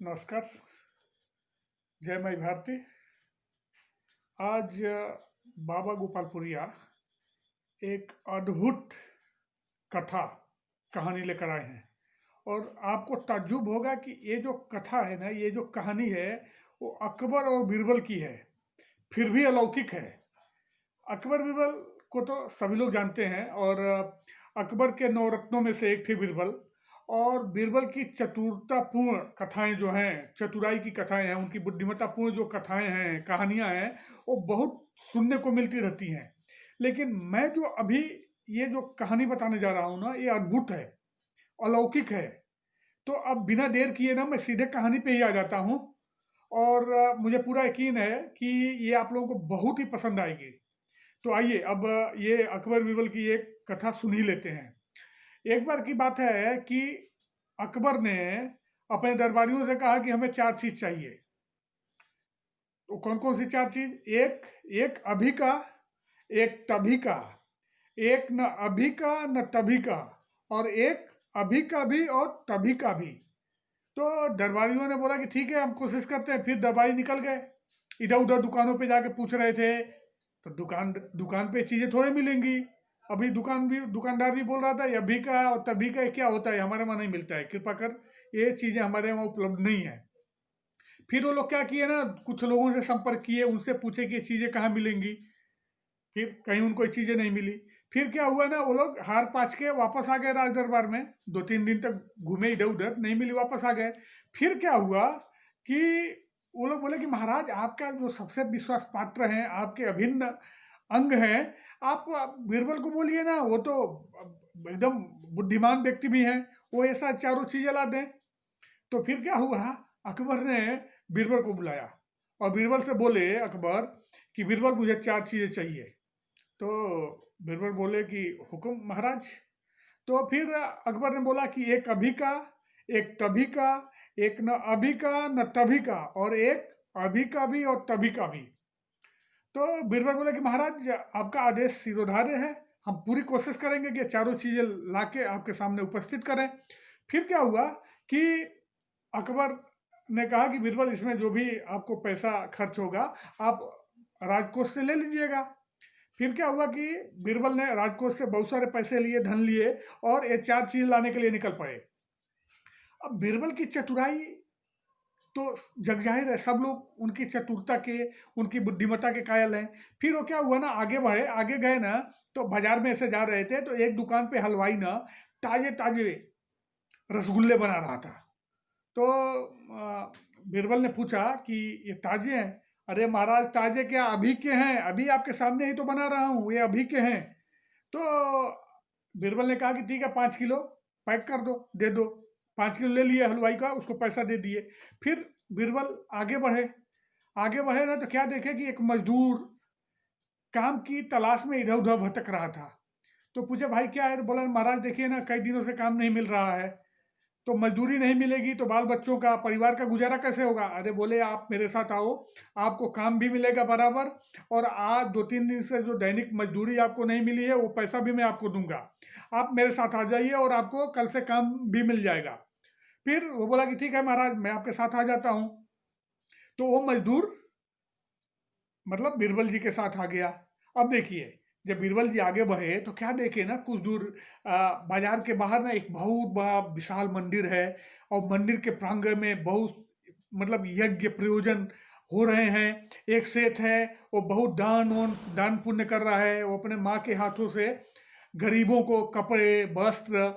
नमस्कार। जय माई भारती। आज बाबा गोपालपुरिया एक अद्भुत कथा कहानी लेकर आए हैं और आपको ताज्जुब होगा कि ये जो कथा है ना, ये जो कहानी है वो अकबर और बीरबल की है, फिर भी अलौकिक है। अकबर बीरबल को तो सभी लोग जानते हैं और अकबर के नवरत्नों में से एक थे बीरबल। और बीरबल की चतुरतापूर्ण कथाएं जो हैं, चतुराई की कथाएं हैं, उनकी बुद्धिमत्तापूर्ण जो कथाएं हैं, कहानियां हैं, वो बहुत सुनने को मिलती रहती हैं। लेकिन मैं जो अभी ये जो कहानी बताने जा रहा हूँ ना, ये अद्भुत है, अलौकिक है। तो अब बिना देर किए ना मैं सीधे कहानी पे ही आ जाता हूँ और मुझे पूरा यकीन है कि ये आप लोगों को बहुत ही पसंद आएगी। तो आइए अब ये अकबर बीरबल की एक कथा सुन ही लेते हैं। एक बार की बात है कि अकबर ने अपने दरबारियों से कहा कि हमें 4 चीज चाहिए। तो कौन कौन सी 4 चीज? एक अभी का, एक तभी का, एक न अभी का न तभी का, और एक अभी का भी और तभी का भी। तो दरबारियों ने बोला कि ठीक है, हम कोशिश करते हैं। फिर दरबारी निकल गए, इधर उधर दुकानों पे जाके पूछ रहे थे। तो दुकान दुकान पे चीजें थोड़े मिलेंगी। अभी दुकानदार भी बोल रहा था ये अभी का और तभी का क्या होता है, हमारे वहाँ नहीं मिलता है, कृपा कर ये चीजें हमारे वहाँ उपलब्ध नहीं है। फिर वो लोग क्या किए ना, कुछ लोगों से संपर्क किए, उनसे पूछे कि ये चीजें कहाँ मिलेंगी। फिर कहीं उनको ये चीजें नहीं मिली। फिर क्या हुआ ना, वो लोग हार पाच के वापस आ गए राज दरबार में। 2-3 दिन तक घूमे इधर उधर, नहीं मिली, वापस आ गए। फिर क्या हुआ कि वो लोग बोले कि महाराज, आपका जो सबसे विश्वास पात्र हैं, आपके अभिन्न अंग हैं, आप बीरबल को बोलिए ना, वो तो एकदम बुद्धिमान व्यक्ति भी हैं, वो ऐसा चारों चीजें ला दें। तो फिर क्या हुआ, अकबर ने बीरबल को बुलाया और बीरबल से बोले अकबर कि बीरबल, मुझे 4 चीजें चाहिए। तो बीरबल बोले कि हुक्म महाराज। तो फिर अकबर ने बोला कि एक अभी का, एक तभी का, एक न अभी का न तभी का, और एक अभी का भी और तभी का भी। तो बीरबल बोले कि महाराज, आपका आदेश सिरोधार्य है, हम पूरी कोशिश करेंगे कि चारों चीजें लाके आपके सामने उपस्थित करें। फिर क्या हुआ कि अकबर ने कहा कि बीरबल, इसमें जो भी आपको पैसा खर्च होगा आप राजकोष से ले लीजिएगा। फिर क्या हुआ कि बीरबल ने राजकोष से बहुत सारे पैसे लिए, धन लिए, और ये 4 चीज लाने के लिए निकल पड़े। अब बीरबल की चतुराई तो जग जाहिर है, सब लोग उनकी चतुरता के, उनकी बुद्धिमत्ता के कायल हैं। फिर वो क्या हुआ ना, आगे बढ़े, आगे गए ना, तो बाजार में ऐसे जा रहे थे तो एक दुकान पे हलवाई ना ताजे ताजे रसगुल्ले बना रहा था। तो बीरबल ने पूछा कि ये ताजे हैं? अरे महाराज, ताजे क्या, अभी के हैं, अभी आपके सामने ही तो बना रहा हूँ, ये अभी के हैं। तो बीरबल ने कहा कि ठीक है, 5 किलो पैक कर दो, दे दो। 5 किलो ले लिए हलवाई का, उसको पैसा दे दिए। फिर बीरबल आगे बढ़े, आगे बढ़े ना, तो क्या देखे कि एक मजदूर काम की तलाश में इधर उधर भटक रहा था। तो पूछे भाई क्या है? तो बोला महाराज देखिए ना, कई दिनों से काम नहीं मिल रहा है, तो मजदूरी नहीं मिलेगी तो बाल बच्चों का, परिवार का गुजारा कैसे होगा? अरे बोले, आप मेरे साथ आओ, आपको काम भी मिलेगा बराबर, और आज 2-3 दिन से जो दैनिक मजदूरी आपको नहीं मिली है वो पैसा भी मैं आपको दूंगा। आप मेरे साथ आ जाइए और आपको कल से काम भी मिल जाएगा। फिर वो बोला कि ठीक है महाराज, मैं आपके साथ आ जाता हूँ। तो वो मजदूर मतलब बीरबल जी के साथ आ गया। अब देखिए, जब बीरबल जी आगे बढ़े तो क्या देखे ना, कुछ दूर बाजार के बाहर ना एक बहुत बड़ा विशाल मंदिर है, और मंदिर के प्रांगण में बहुत मतलब यज्ञ प्रयोजन हो रहे हैं। एक सेठ है, वो बहुत दान पुण्य कर रहा है, वो अपने माँ के हाथों से गरीबों को कपड़े, वस्त्र,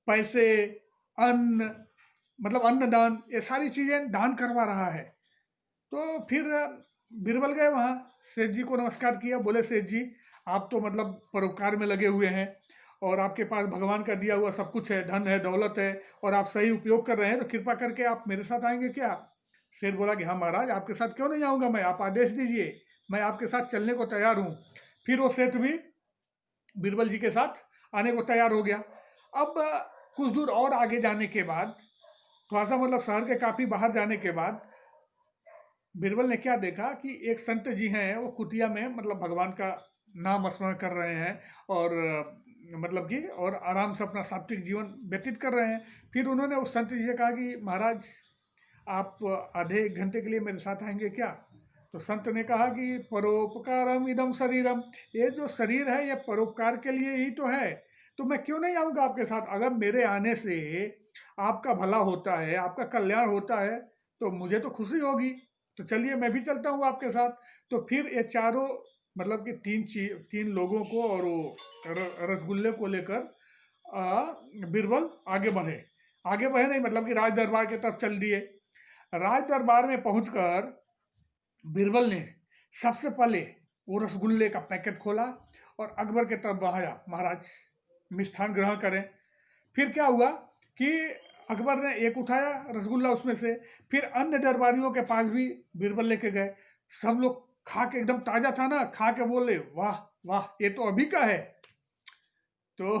पैसे, अन्न, मतलब अन्नदान, ये सारी चीजें दान करवा रहा है। तो फिर बीरबल गए वहाँ, सेठ जी को नमस्कार किया। बोले सेठ जी, आप तो मतलब परोपकार में लगे हुए हैं और आपके पास भगवान का दिया हुआ सब कुछ है, धन है, दौलत है, और आप सही उपयोग कर रहे हैं, तो कृपा करके आप मेरे साथ आएंगे क्या? सेठ बोला कि हाँ महाराज, आपके साथ क्यों नहीं आऊँगा मैं, आप आदेश दीजिए, मैं आपके साथ चलने को तैयार हूँ। फिर वो सेठ भी बीरबल जी के साथ आने को तैयार हो गया। अब कुछ दूर और आगे जाने के बाद, थोड़ा सा मतलब शहर के काफ़ी बाहर जाने के बाद, बीरबल ने क्या देखा कि एक संत जी हैं, वो कुटिया में मतलब भगवान का नाम स्मरण कर रहे हैं, और मतलब कि और आराम से अपना सात्विक जीवन व्यतीत कर रहे हैं। फिर उन्होंने उस संत जी से कहा कि महाराज, आप आधे एक घंटे के लिए मेरे साथ आएंगे क्या? तो संत ने कहा कि परोपकारम इदम शरीरम, ये जो शरीर है ये परोपकार के लिए ही तो है, तो मैं क्यों नहीं आऊँगा आपके साथ? अगर मेरे आने से आपका भला होता है, आपका कल्याण होता है, तो मुझे तो खुशी होगी। तो चलिए मैं भी चलता हूँ आपके साथ। तो फिर ये चारों, मतलब कि तीन लोगों को और वो रसगुल्ले को लेकर बीरबल आगे बढ़े नहीं, मतलब कि राज दरबार की तरफ चल दिए। राज दरबार में पहुंचकर बीरबल ने सबसे पहले वो रसगुल्ले का पैकेट खोला और अकबर के तरफ बढ़ाया, महाराज मिष्ठान ग्रहण करें। फिर क्या हुआ कि अकबर ने एक उठाया रसगुल्ला उसमें से, फिर अन्य दरबारियों के पास भी बीरबल लेके गए। सब लोग खा के, एकदम ताजा था ना, खा के बोले वाह वाह ये तो अभी का है। तो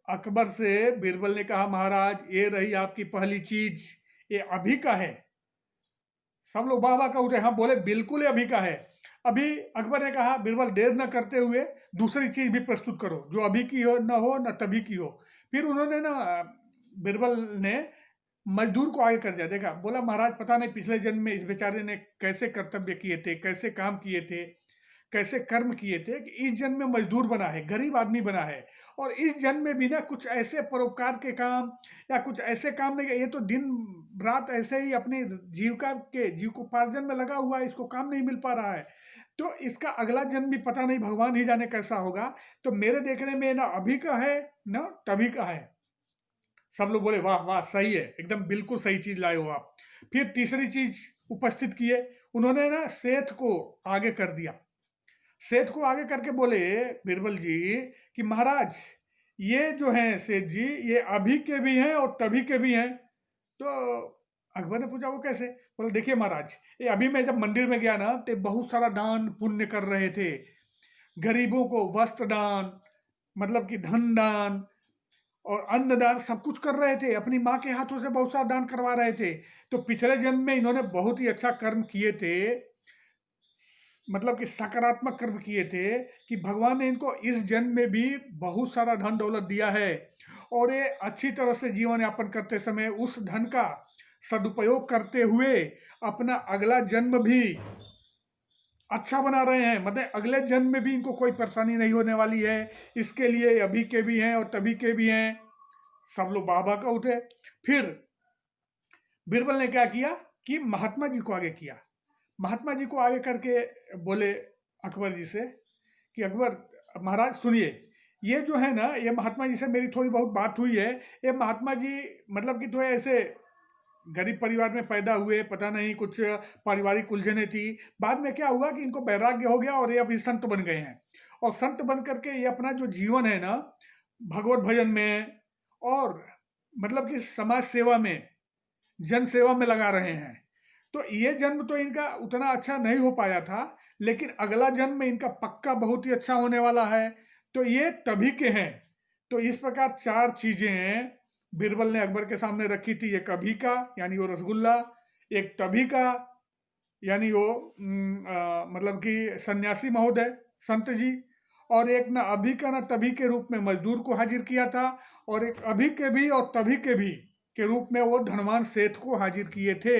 अकबर से बीरबल ने कहा, महाराज ये रही आपकी पहली चीज, ये अभी का है। सब लोग वाह वाह का उठे, हाँ बोले बिल्कुल ये अभी का है। अभी अकबर ने कहा, बीरबल देर न करते हुए दूसरी चीज भी प्रस्तुत करो जो अभी की हो न तभी की हो। फिर उन्होंने ना, बीरबल ने मजदूर को आगे कर दिया, देखा, बोला महाराज पता नहीं पिछले जन्म में इस बेचारे ने कैसे कर्तव्य किए थे, कैसे काम किए थे, कैसे कर्म किए थे कि इस जन्म में मजदूर बना है, गरीब आदमी बना है, और इस जन्म में भी ना कुछ ऐसे परोपकार के काम या कुछ ऐसे काम नहीं, ये तो दिन रात ऐसे ही अपनी जीविकोपार्जन में लगा हुआ है, इसको काम नहीं मिल पा रहा है, तो इसका अगला जन्म भी पता नहीं, भगवान ही जाने कैसा होगा। तो मेरे देखने में ना अभी का है ना तभी का है। सब लोग बोले वाह वाह सही है, एकदम बिल्कुल सही चीज लाए हो आप। फिर तीसरी चीज उपस्थित किए उन्होंने ना, सेठ को आगे कर दिया। सेठ को आगे करके बोले बीरबल जी कि महाराज ये जो है सेठ जी, ये अभी के भी हैं और तभी के भी हैं। तो अकबर ने पूछा वो कैसे? बोले देखिए महाराज, ये अभी मैं जब मंदिर में गया ना तो बहुत सारा दान पुण्य कर रहे थे, गरीबों को वस्त्र दान, मतलब कि धन दान और अन्न दान सब कुछ कर रहे थे, अपनी माँ के हाथों से बहुत सारा दान करवा रहे थे। तो पिछले जन्म में इन्होंने बहुत ही अच्छा कर्म किए थे, मतलब कि सकारात्मक कर्म किए थे, कि भगवान ने इनको इस जन्म में भी बहुत सारा धन दौलत दिया है, और ये अच्छी तरह से जीवन यापन करते समय उस धन का सदुपयोग करते हुए अपना अगला जन्म भी अच्छा बना रहे हैं, मतलब अगले जन्म में भी इनको कोई परेशानी नहीं होने वाली है, इसके लिए अभी के भी हैं और तभी के भी हैं। सब लोग बाबा का उठे। फिर बीरबल ने क्या किया कि महात्मा जी को आगे किया। महात्मा जी को आगे करके बोले अकबर जी से कि अकबर महाराज सुनिए, ये जो है ना, ये महात्मा जी से मेरी थोड़ी बहुत बात हुई है। ये महात्मा जी मतलब कि थोड़े ऐसे गरीब परिवार में पैदा हुए, पता नहीं कुछ पारिवारिक उलझने थी, बाद में क्या हुआ कि इनको वैराग्य हो गया और ये अभी संत बन गए हैं, और संत बन करके ये अपना जो जीवन है ना भगवत भजन में और मतलब कि समाज सेवा में, जन सेवा में लगा रहे हैं। तो ये जन्म तो इनका उतना अच्छा नहीं हो पाया था, लेकिन अगला जन्म में इनका पक्का बहुत ही अच्छा होने वाला है, तो ये तभी के हैं। तो इस प्रकार चार चीजें बीरबल ने अकबर के सामने रखी थी। एक अभी का यानी वो रसगुल्ला, एक तभी का यानी वो मतलब कि सन्यासी महोदय संत जी, और एक ना अभी का ना तभी के रूप में मजदूर को हाजिर किया था, और एक अभी के भी और तभी के भी के रूप में वो धनवान सेठ को हाजिर किए थे।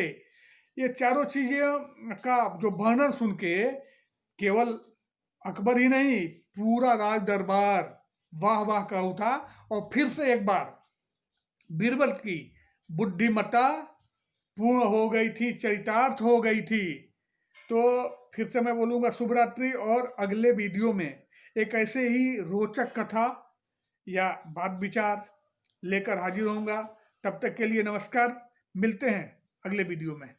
ये चारों चीजें का जो वर्णन सुन के केवल अकबर ही नहीं, पूरा राज दरबार वाह वाह का उठा, और फिर से एक बार बीरबल की बुद्धिमत्ता पूर्ण हो गई थी, चरितार्थ हो गई थी। तो फिर से मैं बोलूँगा शुभ रात्रि, और अगले वीडियो में एक ऐसे ही रोचक कथा या बात विचार लेकर हाजिर होऊंगा। तब तक के लिए नमस्कार, मिलते हैं अगले वीडियो में।